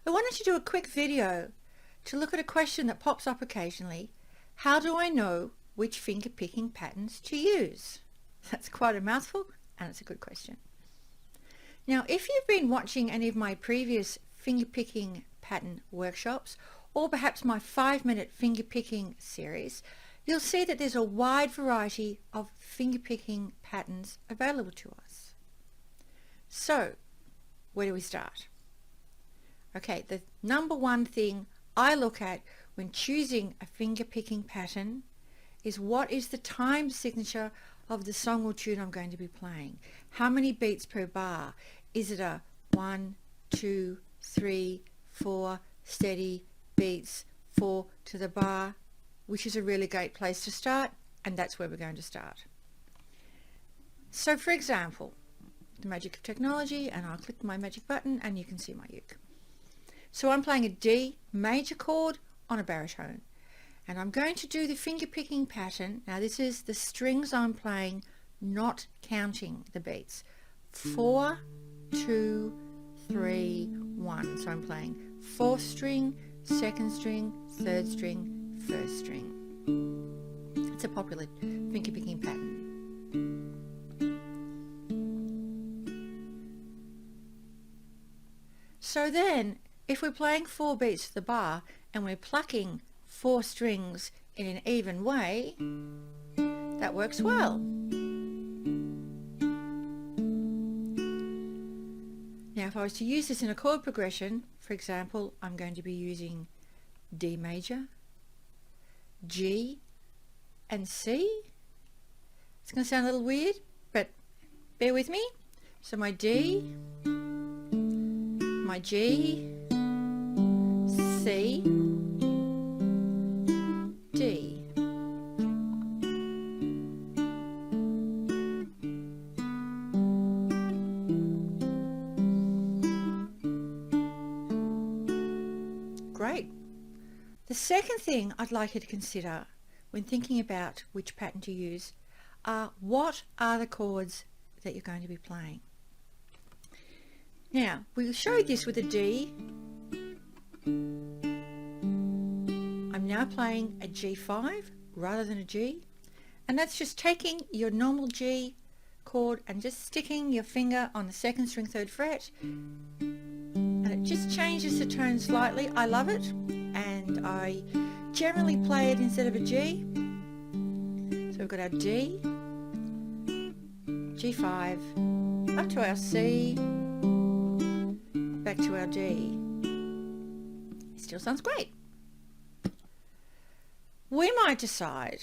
I wanted to do a quick video to look at a question that pops up occasionally. How do I know which finger picking patterns to use? That's quite a mouthful, and it's a good question. Now, if you've been watching any of my previous finger picking pattern workshops, or perhaps my 5-minute finger picking series, you'll see that there's a wide variety of finger picking patterns available to us. So, where do we start? Okay, the number one thing I look at when choosing a finger picking pattern is what is the time signature of the song or tune I'm going to be playing. How many beats per bar? Is it a 1, 2, 3, 4 steady beats, 4 to the bar, which is a really great place to start, and that's where we're going to start. So for example, the magic of technology, and I'll click my magic button and you can see my uke. So I'm playing a D major chord on a baritone, and I'm going to do the finger picking pattern. Now this is the strings I'm playing, not counting the beats. 4, 2, 3, 1. So I'm playing 4th string, 2nd string, 3rd string, 1st string. It's a popular finger picking pattern. So then, if we're playing 4 beats to the bar and we're plucking 4 strings in an even way, that works well. Now if I was to use this in a chord progression, for example, I'm going to be using D major, G and C. It's going to sound a little weird, but bear with me. So my D, my G, C, D. Great. The second thing I'd like you to consider when thinking about which pattern to use are what are the chords that you're going to be playing. Now, we showed this with a D. I'm now playing a G5 rather than a G, and that's just taking your normal G chord and just sticking your finger on the 2nd string 3rd fret, and it just changes the tone slightly. I love it, and I generally play it instead of a G. So we've got our D, G5, up to our C, back to our D. It still sounds great. We might decide,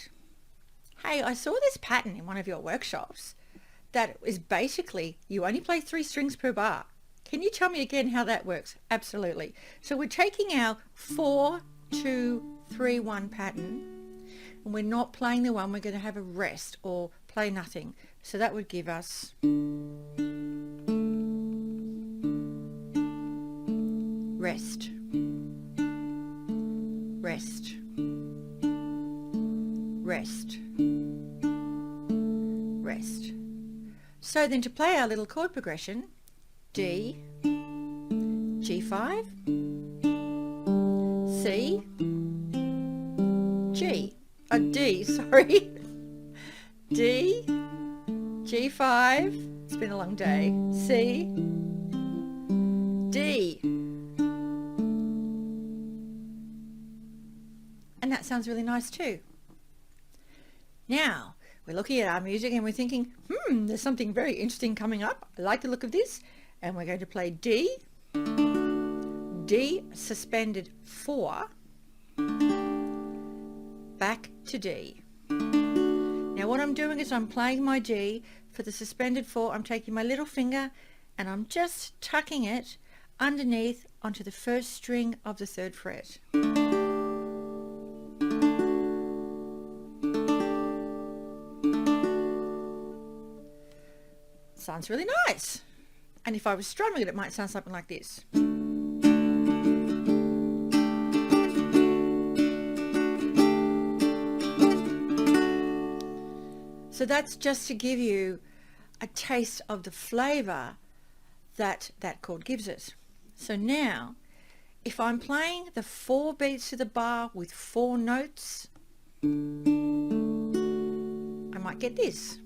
hey, I saw this pattern in one of your workshops that is basically you only play 3 strings per bar. Can you tell me again how that works? Absolutely. So we're taking our 4, 2, 3, 1 pattern, and we're not playing the one. We're going to have a rest or play nothing. So that would give us rest, rest, rest, rest. So then to play our little chord progression, D, G5, C, G, D, sorry, D, G5, it's been a long day, C, D. And that sounds really nice too. Now, we're looking at our music and we're thinking, there's something very interesting coming up. I like the look of this. And we're going to play D, D suspended 4, back to D. Now what I'm doing is I'm playing my D for the suspended 4. I'm taking my little finger and I'm just tucking it underneath onto the 1st string of the 3rd fret. Sounds really nice. And if I was strumming it, it might sound something like this. So that's just to give you a taste of the flavour that that chord gives us. So now, if I'm playing the 4 beats to the bar with 4 notes, I might get this.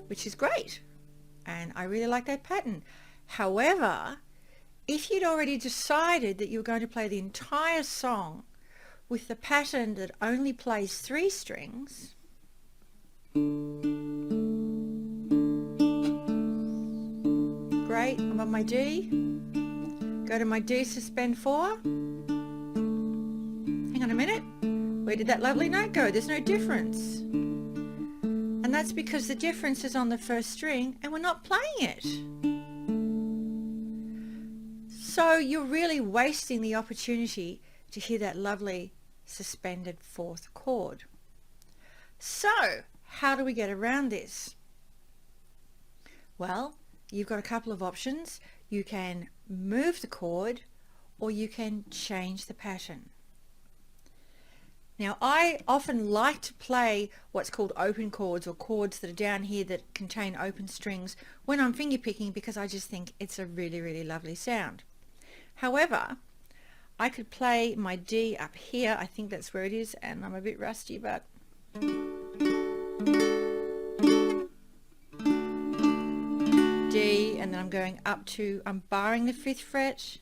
Which is great, and I really like that pattern. However, if you'd already decided that you were going to play the entire song with the pattern that only plays 3 strings, great, I'm on my D, go to my D suspend 4, hang on a minute, where did that lovely note go? There's no difference. And that's because the difference is on the first string and we're not playing it. So you're really wasting the opportunity to hear that lovely suspended 4th chord. So how do we get around this? Well, you've got a couple of options. You can move the chord or you can change the pattern. Now, I often like to play what's called open chords, or chords that are down here that contain open strings, when I'm finger picking, because I just think it's a really, really lovely sound. However, I could play my D up here. I think that's where it is, and I'm a bit rusty, but D, and then I'm going up to, I'm barring the 5th fret,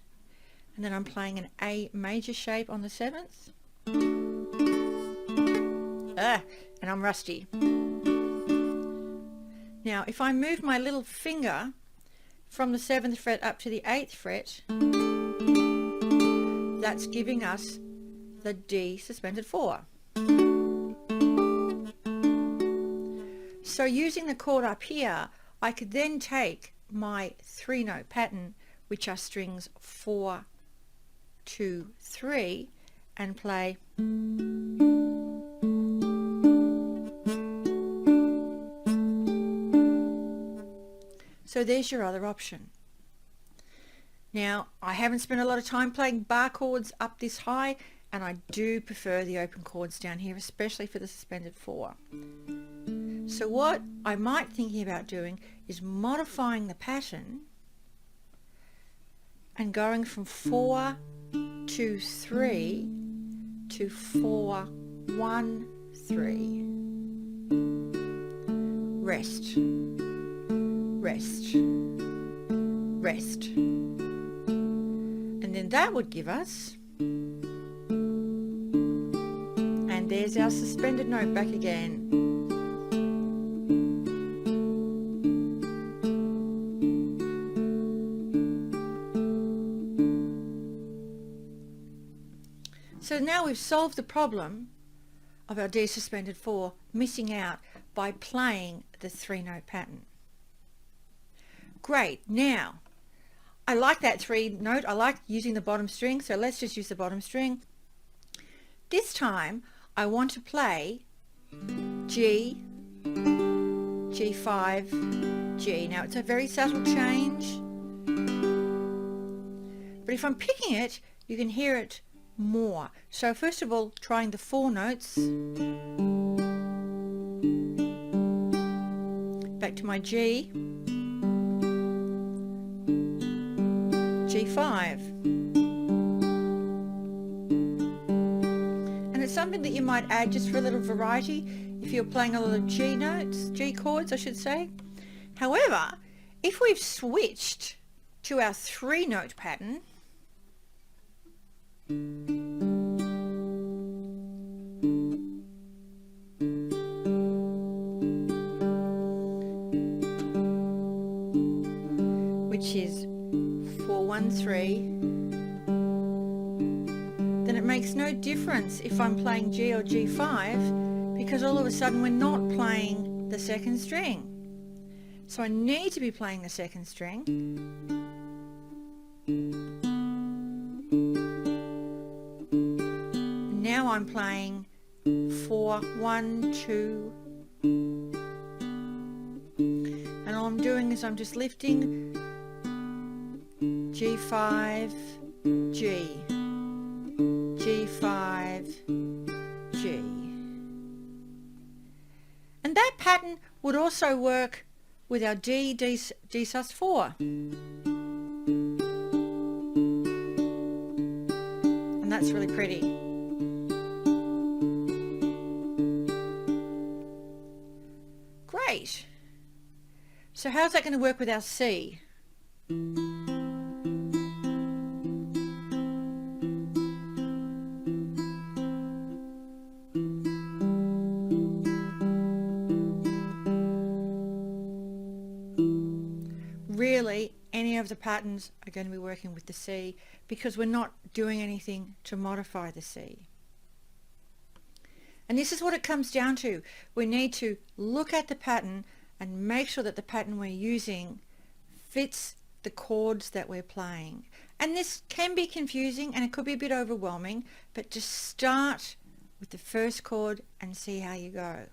and then I'm playing an A major shape on the 7th. And I'm rusty. Now, if I move my little finger from the 7th fret up to the 8th fret, that's giving us the D suspended 4. So using the chord up here, I could then take my 3-note pattern, which are strings 4, 2, 3, and play. So there's your other option. Now, I haven't spent a lot of time playing bar chords up this high, and I do prefer the open chords down here, especially for the suspended 4. So what I might thinking about doing is modifying the pattern and going from 4, 2, 3 to 4, 1, 3. Rest. Rest, rest, and then that would give us, and there's our suspended note back again. So now we've solved the problem of our D suspended 4 missing out by playing the 3-note pattern. Great. Now, I like that 3-note. I like using the bottom string, so let's just use the bottom string. This time, I want to play G, G5, G. Now, it's a very subtle change, but if I'm picking it, you can hear it more. So first of all, trying the 4 notes. Back to my G. G5, and it's something that you might add just for a little variety if you're playing a lot of G notes, G chords I should say. However, if we've switched to our 3-note pattern, which is 4, 1, 3, then it makes no difference if I'm playing G or G5, because all of a sudden we're not playing the 2nd string. So I need to be playing the 2nd string. Now I'm playing 4, 1, 2, and all I'm doing is I'm just lifting G5, G, G5, G. And that pattern would also work with our D sus4. And that's really pretty. Great. So how's that going to work with our C? Really, any of the patterns are going to be working with the C because we're not doing anything to modify the C. And this is what it comes down to. We need to look at the pattern and make sure that the pattern we're using fits the chords that we're playing. And this can be confusing and it could be a bit overwhelming, but just start with the first chord and see how you go.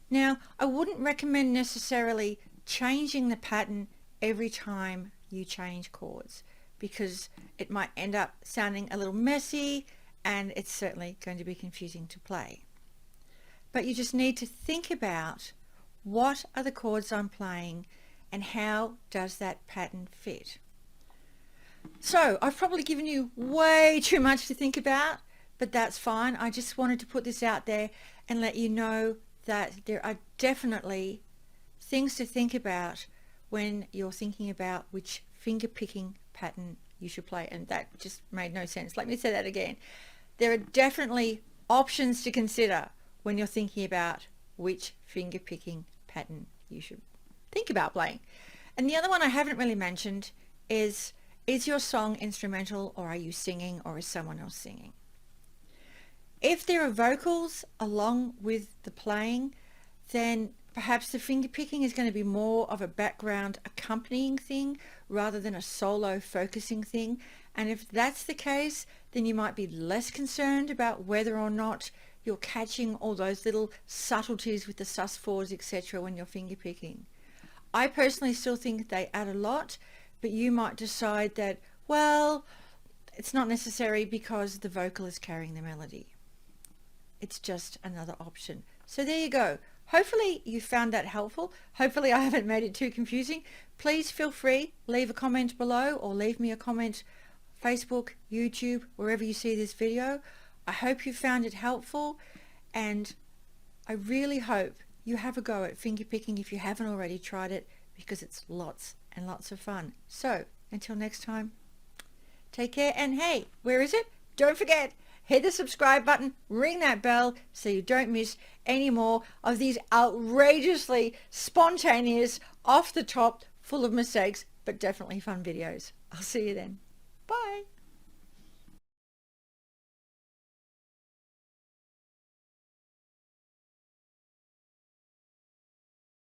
Now, I wouldn't recommend necessarily changing the pattern every time you change chords because it might end up sounding a little messy and it's certainly going to be confusing to play. But you just need to think about what are the chords I'm playing and how does that pattern fit. So I've probably given you way too much to think about, but that's fine. I just wanted to put this out there and let you know that there are definitely things to think about when you're thinking about which finger picking pattern you should play. And that just made no sense. Let me say that again. There are definitely options to consider when you're thinking about which finger picking pattern you should think about playing. And the other one I haven't really mentioned is your song instrumental or are you singing or is someone else singing? If there are vocals along with the playing, then perhaps the finger picking is going to be more of a background accompanying thing rather than a solo focusing thing. And if that's the case, then you might be less concerned about whether or not you're catching all those little subtleties with the sus4s, etc. when you're finger picking. I personally still think they add a lot, but you might decide that, well, it's not necessary because the vocal is carrying the melody. It's just another option. So there you go. Hopefully you found that helpful. Hopefully I haven't made it too confusing. Please feel free, leave a comment below or leave me a comment Facebook, YouTube, wherever you see this video. I hope you found it helpful and I really hope you have a go at finger picking if you haven't already tried it because it's lots and lots of fun. So until next time, take care and hey, where is it? Don't forget, hit the subscribe button, ring that bell so you don't miss any more of these outrageously spontaneous, off the top, full of mistakes, but definitely fun videos. I'll see you then.